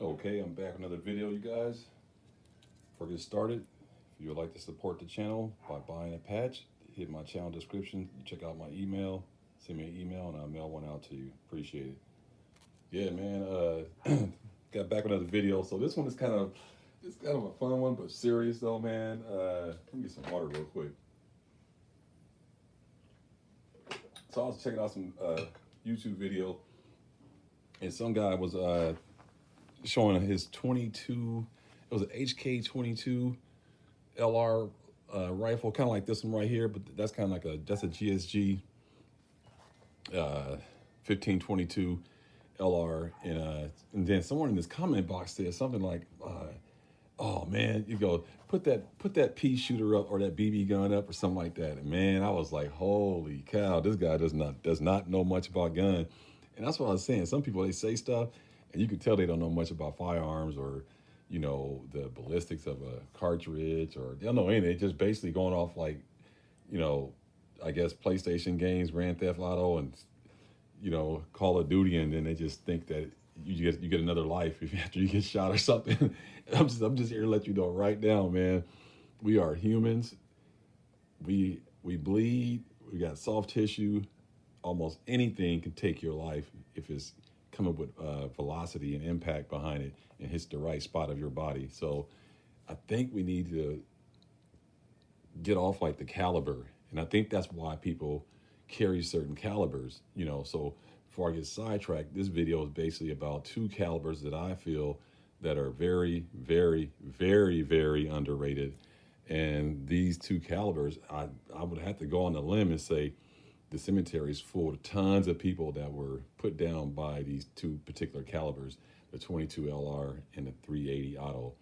Okay, I'm back with another video, you guys. Before I get started, if you would like to support the channel by buying a patch, hit my channel description. You check out my email, send me an email, and I'll mail one out to you. Appreciate it. Yeah, man. Got back with another video. So this one is kind of a fun one, but serious though, man. Let me get some water real quick. So I was checking out some YouTube video, and some guy was showing his 22. It was an HK 22 LR rifle, kind of like this one right here, but that's kind of like that's a GSG 1522 LR, and then someone in this comment box said something like, "Oh man, you go put that pea shooter up or that BB gun up or something like that." And man, I was like, "Holy cow, this guy does not know much about gun." And that's what I was saying. Some people, they say stuff, and you can tell they don't know much about firearms or the ballistics of a cartridge, or they don't know anything. They're just basically going off like you know I guess PlayStation games, Grand Theft Auto, and Call of Duty, and then they just think that you get another life after you get shot or something. I'm just here to let you know right now, man. We are humans. We bleed. We got soft tissue. Almost anything can take your life if it's coming with velocity and impact behind it and hits the right spot of your body. So I think we need to get off like the caliber, and I think that's why people carry certain calibers. So before I get sidetracked, this video is basically about two calibers that I feel that are very, very, very, very underrated. And these two calibers, I would have to go on the limb and say the cemetery is full of tons of people that were put down by these two particular calibers, the 22 LR and the 380 Auto.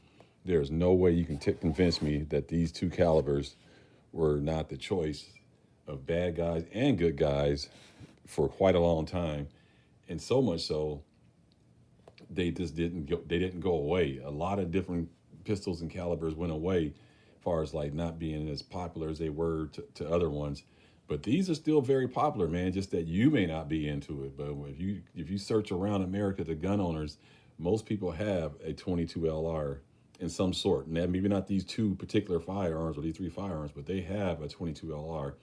There's no way you can convince me that these two calibers were not the choice of bad guys and good guys for quite a long time, and so much so they just didn't go away. A lot of different pistols and calibers went away, as far as like not being as popular as they were to other ones. But these are still very popular, man. Just that you may not be into it. But if you search around America, the gun owners, most people have a 22 LR in some sort. And maybe not these two particular firearms or these three firearms, but they have a 22 LR.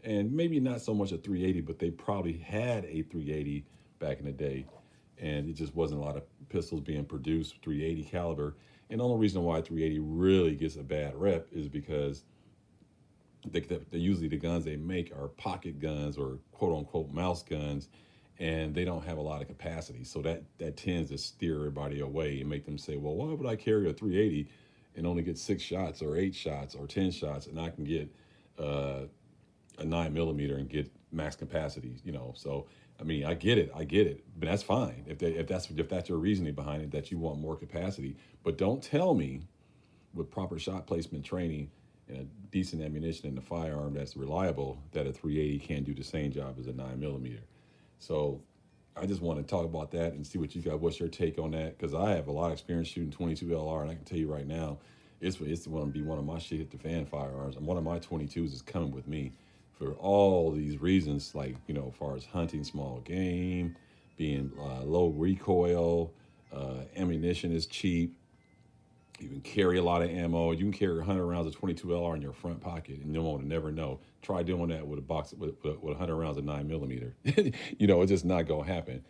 And maybe not so much a 380, but they probably had a 380 back in the day. And it just wasn't a lot of pistols being produced 380 caliber. And the only reason why 380 really gets a bad rep is because they usually the guns they make are pocket guns or quote unquote mouse guns, and they don't have a lot of capacity. So that tends to steer everybody away and make them say, well, why would I carry a 380 and only get 6 shots or 8 shots or 10 shots, and I can get a 9mm and get max capacity. So I mean, I get it, but that's fine if that's your reasoning behind it, that you want more capacity. But don't tell me with proper shot placement training and a decent ammunition in the firearm that's reliable that a 380 can't do the same job as a 9mm. So I just want to talk about that and see what you got. What's your take on that? Because I have a lot of experience shooting 22 LR, and I can tell you right now, it's going to be one of my shit hit the fan firearms. And one of my 22s is coming with me for all these reasons, like as far as hunting small game, being low recoil, ammunition is cheap. You can carry a lot of ammo. You can carry 100 rounds of 22 LR in your front pocket, and you won't never know. Try doing that with a box with 100 rounds of 9mm. It's just not gonna happen.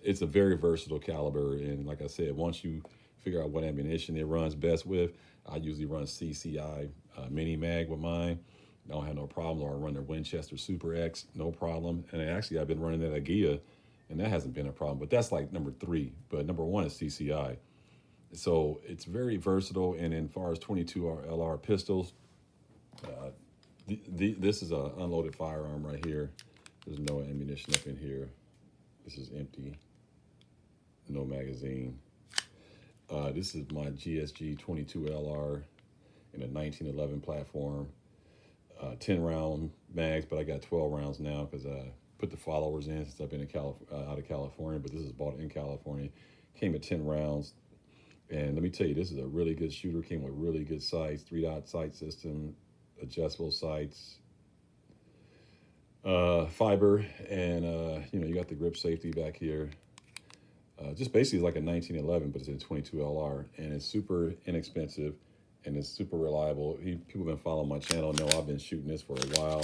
It's a very versatile caliber, and like I said, once you figure out what ammunition it runs best with, I usually run CCI mini mag with mine. I don't have no problem. Or I run the Winchester Super X, no problem. And actually, I've been running that Agia, and that hasn't been a problem. But that's like number 3. But number 1 is CCI. So it's very versatile. And then as far as 22 LR pistols, this is an unloaded firearm right here. There's no ammunition up in here. This is empty. No magazine. This is my GSG 22 LR in a 1911 platform. 10 round mags, but I got 12 rounds now because I put the followers in since I've been out of California, but this is bought in California. Came at 10 rounds. And let me tell you, this is a really good shooter. Came with really good sights, 3-dot sight system, adjustable sights, fiber, and you got the grip safety back here. just basically like a 1911, but it's a 22 LR, and it's super inexpensive, and it's super reliable. People have been following my channel know I've been shooting this for a while.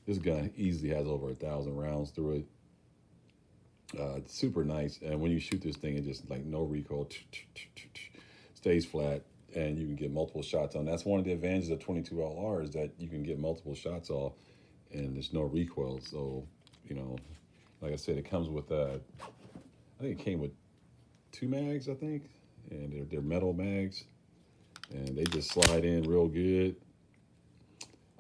This gun easily has over 1,000 rounds through it. It's super nice, and when you shoot this thing, it just like no recoil, stays flat, and you can get multiple shots on. That's one of the advantages of 22 LR is that you can get multiple shots off, and there's no recoil. So, you know, like I said, it comes with I think it came with 2 mags, I think, and they're metal mags, and they just slide in real good.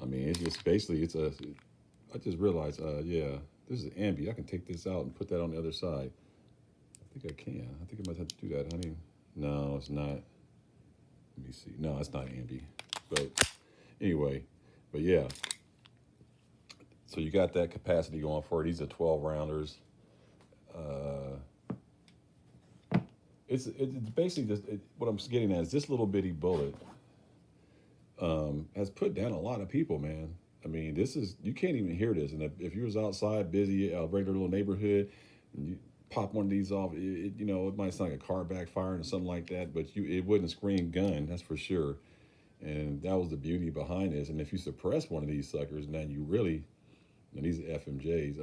I mean, it's just basically I just realized, yeah, this is ambi. I can take this out and put that on the other side. I think I can. I think I might have to do that, honey. No, it's not. Let me see. No, it's not ambi. But anyway, but yeah. So you got that capacity going for it. These are 12 rounders. It's basically just what I'm getting at is this little bitty bullet has put down a lot of people, man. I mean, this is, you can't even hear this. And if you was outside, busy, a regular little neighborhood, and you pop one of these off, you know, it might sound like a car backfiring or something like that, but it wouldn't scream gun, that's for sure. And that was the beauty behind this. And if you suppress one of these suckers, now you really, and these are FMJs,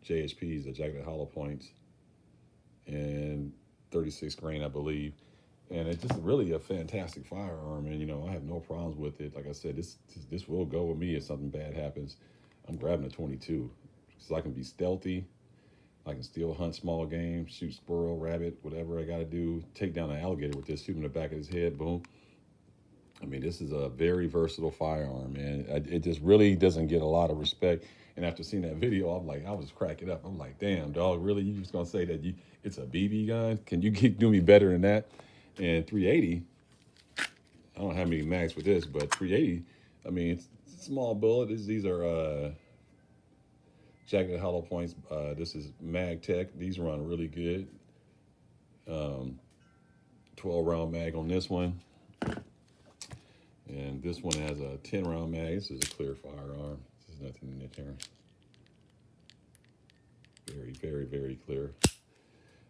JHPs, the jacketed hollow points, and 36 grain, I believe. And it's just really a fantastic firearm, and you know I have no problems with it. Like I said, this will go with me if something bad happens. I'm grabbing a 22, so I can be stealthy. I can still hunt small game, shoot squirrel, rabbit, whatever I got to do. Take down an alligator with this, shoot him in the back of his head, boom. I mean, this is a very versatile firearm, man. It just really doesn't get a lot of respect. And after seeing that video, I'm like, I was cracking up. I'm like, damn, dog, really? You just gonna say that it's a BB gun? Can you do me better than that? And 380, I don't have many mags with this, but 380, I mean, it's a small bullet. These are jacketed hollow points. This is Mag Tech. These run really good. 12 round mag on this one. And this one has a 10 round mag. This is a clear firearm. There's nothing in there. Very, very, very clear.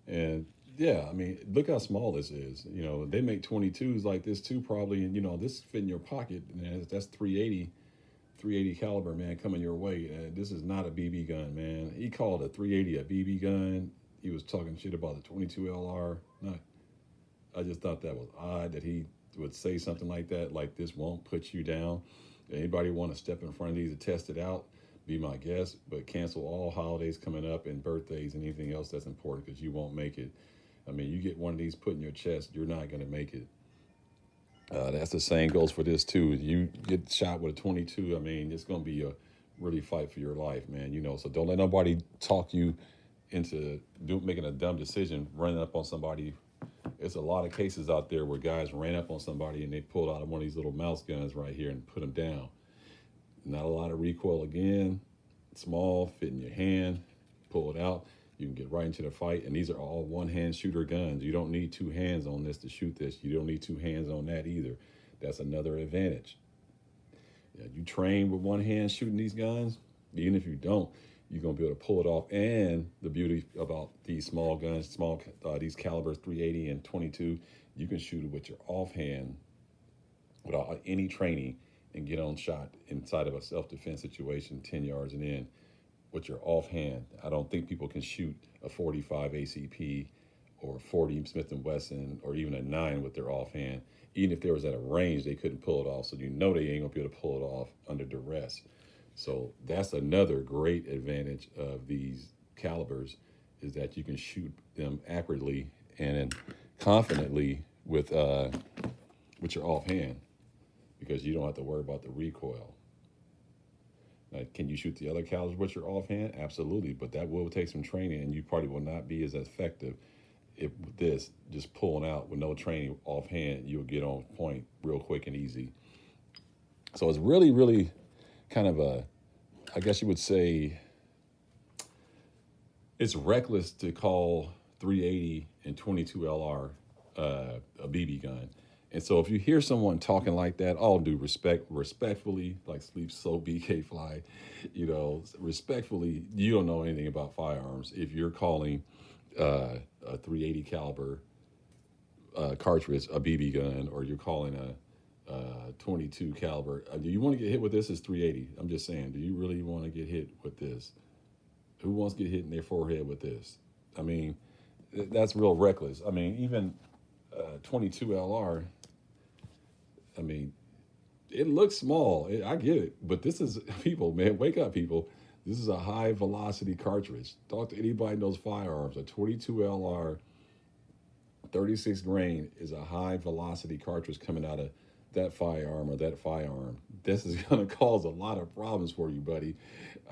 And yeah, I mean, look how small this is. You know, they make 22s like this too, probably. And, you know, this fit in your pocket. And that's 380 caliber, man, coming your way. This is not a BB gun, man. He called a 380 a BB gun. He was talking shit about the 22 LR. I just thought that was odd that he would say something like that, like this won't put you down. Anybody want to step in front of these to test it out, be my guest, but cancel all holidays coming up and birthdays and anything else that's important because you won't make it. I mean, you get one of these put in your chest, you're not going to make it. That's the same goes for this too. You get shot with a 22, I mean, it's going to be a really fight for your life, man. You know, so don't let nobody talk you into making a dumb decision, running up on somebody. There's a lot of cases out there where guys ran up on somebody and they pulled out one of these little mouse guns right here and put them down. Not a lot of recoil again. Small, fit in your hand, pull it out. You can get right into the fight. And these are all one-hand shooter guns. You don't need 2 hands on this to shoot this. You don't need 2 hands on that either. That's another advantage. Yeah, you train with one hand shooting these guns, even if you don't, you're going to be able to pull it off. And the beauty about these small guns, these calibers 380 and 22, you can shoot it with your offhand without any training and get on shot inside of a self-defense situation 10 yards and in with your offhand. I don't think people can shoot a 45 ACP or 40 Smith & Wesson or even a 9 with their offhand. Even if they was at a range, they couldn't pull it off. So you know they ain't going to be able to pull it off under duress. So that's another great advantage of these calibers is that you can shoot them accurately and confidently with your offhand because you don't have to worry about the recoil. Now, can you shoot the other calibers with your offhand? Absolutely, but that will take some training, and you probably will not be as effective if with this just pulling out with no training offhand. You'll get on point real quick and easy. So it's really, really kind of I guess you would say, it's reckless to call 380 and 22 LR a BB gun. And so if you hear someone talking like that, all due respectfully, like Sleep So BK Fly, you know, respectfully, you don't know anything about firearms if you're calling a .380 caliber cartridge a BB gun, or you're calling a 22 caliber. Do you want to get hit with this? It's 380. I'm just saying. Do you really want to get hit with this? Who wants to get hit in their forehead with this? I mean, that's real reckless. I mean, even 22 LR. I mean, it looks small. I get it, but this is people, man. Wake up, people. This is a high velocity cartridge. Talk to anybody who knows firearms. A 22 LR 36 grain is a high velocity cartridge coming out of that firearm or that firearm. This is going to cause a lot of problems for you, buddy.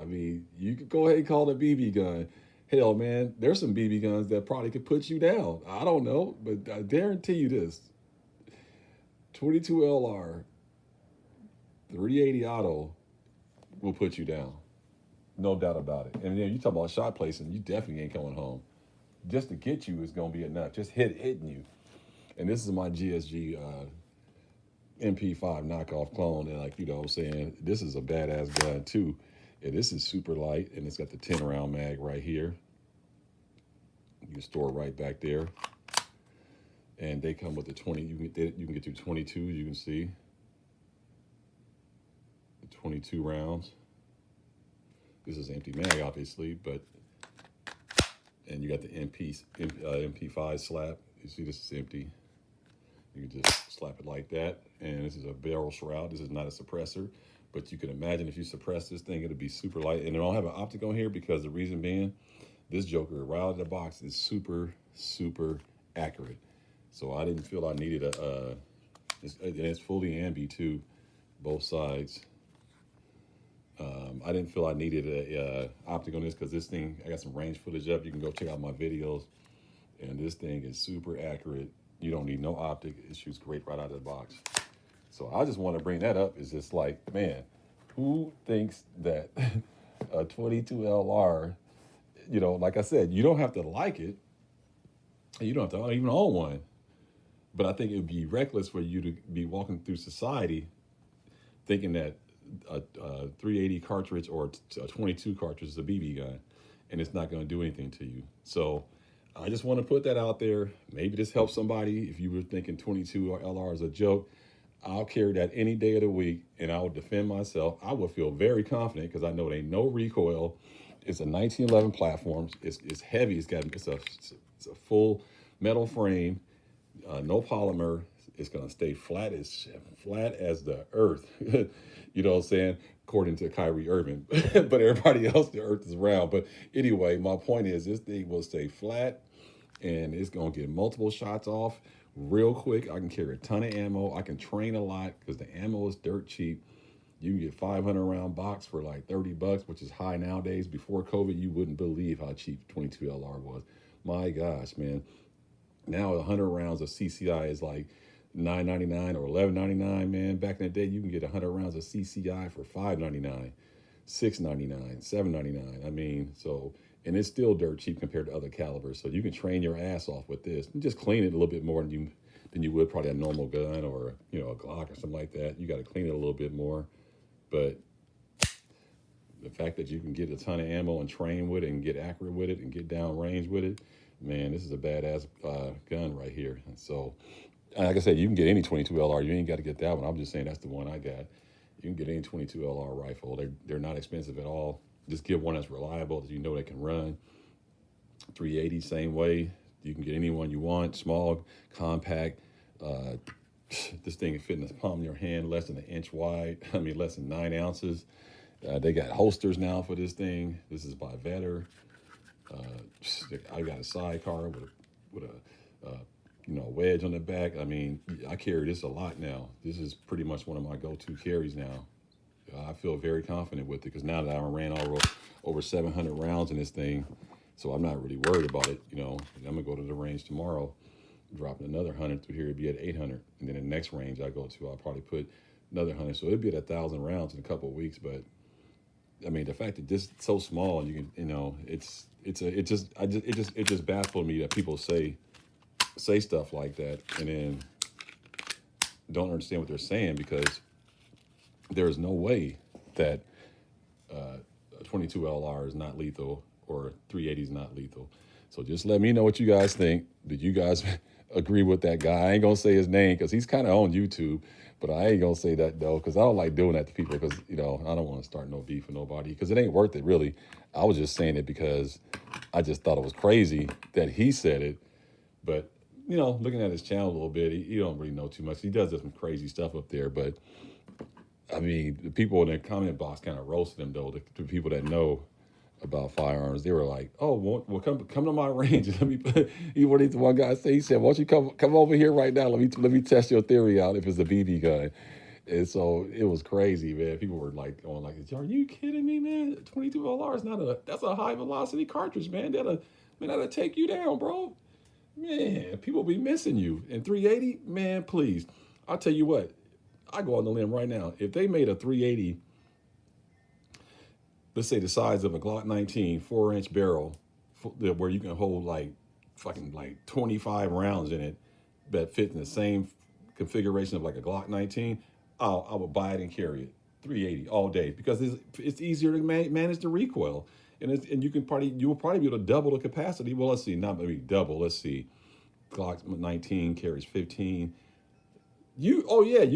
I mean, you could go ahead and call it a BB gun. Hell, man, there's some BB guns that probably could put you down. I don't know, but I guarantee you this. 22 LR 380 auto will put you down. No doubt about it. And then you talk about shot placing, you definitely ain't coming home. Just to get you is going to be enough. Just hitting you. And this is my GSG MP5 knockoff clone. And like, you know what I'm saying? This is a badass gun too. And this is super light. And it's got the 10 round mag right here. You can store it right back there. And they come with the 20. You can get to 22, you can see. The 22 rounds. This is empty mag, obviously, but, and you got the MP5 slap. You see this is empty. You can just slap it like that. And this is a barrel shroud. This is not a suppressor, but you can imagine if you suppress this thing, it'll be super light. And it don't have an optic on here because the reason being, this joker right out of the box is super, super accurate. So I didn't feel I needed it's fully ambi too, both sides. I didn't feel I needed a optic on this because this thing, I got some range footage up. You can go check out my videos. And this thing is super accurate. You don't need no optic. It shoots great right out of the box. So I just want to bring that up. It's just like, man, who thinks that a 22 LR, you know, like I said, you don't have to like it. You don't have to even own one. But I think it would be reckless for you to be walking through society thinking that a 380 cartridge or a 22 cartridge is a BB gun, and it's not going to do anything to you. So I just want to put that out there. Maybe this helps somebody. If you were thinking 22 LR is a joke, I'll carry that any day of the week, and I will defend myself. I will feel very confident because I know it ain't no recoil. It's a 1911 platform. It's heavy. It's a full metal frame, no polymer. It's going to stay flat as the earth. You know what I'm saying? According to Kyrie Irving. But everybody else, the earth is round. But anyway, my point is this thing will stay flat, and it's going to get multiple shots off real quick. I can carry a ton of ammo. I can train a lot because the ammo is dirt cheap. You can get 500 round box for like $30, which is high nowadays. Before COVID, you wouldn't believe how cheap 22 LR was. My gosh, man. Now 100 rounds of CCI is like $9.99 or $11.99, man. Back in the day, you can get 100 rounds of CCI for $5.99, $6.99, $7.99. I mean, so, and it's still dirt cheap compared to other calibers. So you can train your ass off with this and just clean it a little bit more than you would probably a normal gun or, you know, a Glock or something like that. You got to clean it a little bit more. But the fact that you can get a ton of ammo and train with it and get accurate with it and get down range with it, man, this is a badass gun right here. And so, like I said, you can get any 22 LR. You ain't got to get that one. I'm just saying that's the one I got. You can get any 22 LR rifle. They're not expensive at all. Just get one that's reliable, that you know they can run. 380, same way. You can get any one you want. Small, compact. This thing can fit in the palm of your hand, less than an inch wide. I mean, less than 9 ounces. They got holsters now for this thing. This is by Vetter. I got a sidecar with a wedge on the back. I mean, I carry this a lot now. This is pretty much one of my go-to carries now. I feel very confident with it because now that I ran over 700 rounds in this thing, so I'm not really worried about it. You know, I'm gonna go to the range tomorrow, dropping another 100 through here. It'd be at 800, and then the next range I go to, I'll probably put another 100. So it'd be at 1,000 rounds in a couple of weeks. But I mean, the fact that this is so small, and you can, you know, it just baffled me that people say stuff like that and then don't understand what they're saying, because there is no way that a 22 LR is not lethal or 380 is not lethal. So just let me know what you guys think. Did you guys agree with that guy? I ain't gonna say his name because he's kind of on YouTube, but I ain't gonna say that though because I don't like doing that to people because I don't want to start no beef with nobody because it ain't worth it really. I was just saying it because I just thought it was crazy that he said it, but looking at his channel a little bit, he don't really know too much. He does some crazy stuff up there, but I mean, the people in the comment box kind of roasted him though. The people that know about firearms, they were like, "Oh, well, come to my range. Let me." What did the one guy say? He said, "Why don't you come over here right now? Let me test your theory out if it's a BB gun." And so it was crazy, man. People were like going like, "Are you kidding me, man? 22 LR is not that's a high velocity cartridge, man. That'll take you down, bro. Man, people be missing you. And 380, man, please. I'll tell you what. I go on the limb right now. If they made a 380, let's say the size of a Glock 19, 4-inch barrel, where you can hold like fucking like 25 rounds in it, that fit in the same configuration of like a Glock 19, I would buy it and carry it. 380 all day because it's easier to manage the recoil, and you will probably be able to double the capacity. Well, let's see, not maybe double. Let's see, Glock 19 carries 15. You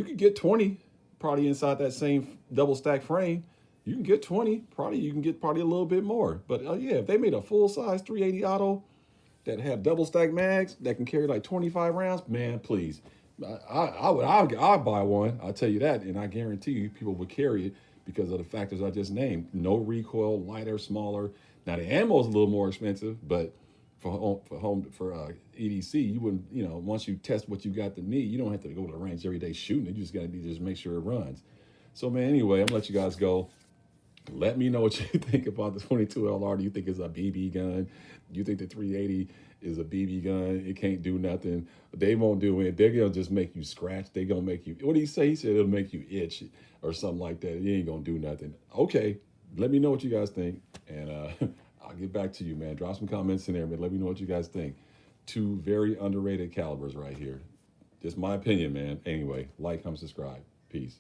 could get 20 probably inside that same double stack frame. You can get 20, probably you can get probably a little bit more. But yeah, if they made a full size 380 auto that have double stack mags that can carry like 25 rounds, man, please. I'd buy one. I'll tell you that, and I guarantee you people would carry it because of the factors I just named. No recoil, lighter, smaller. Now the ammo is a little more expensive, but for EDC, you wouldn't, once you test what you got to need, you don't have to go to the range every day shooting it. You just got to just make sure it runs. So man, anyway, I'm gonna let you guys go. Let me know what you think about the 22 LR. Do you think it's a BB gun? Do you think the 380 is a BB gun? It can't do nothing. They won't do it. They're gonna just make you scratch. They're gonna make you. What did he say? He said it'll make you itch or something like that. It ain't gonna do nothing. Okay, let me know what you guys think, and I'll get back to you, man. Drop some comments in there, man. Let me know what you guys think. Two very underrated calibers right here. Just my opinion, man. Anyway, like, comment, subscribe. Peace.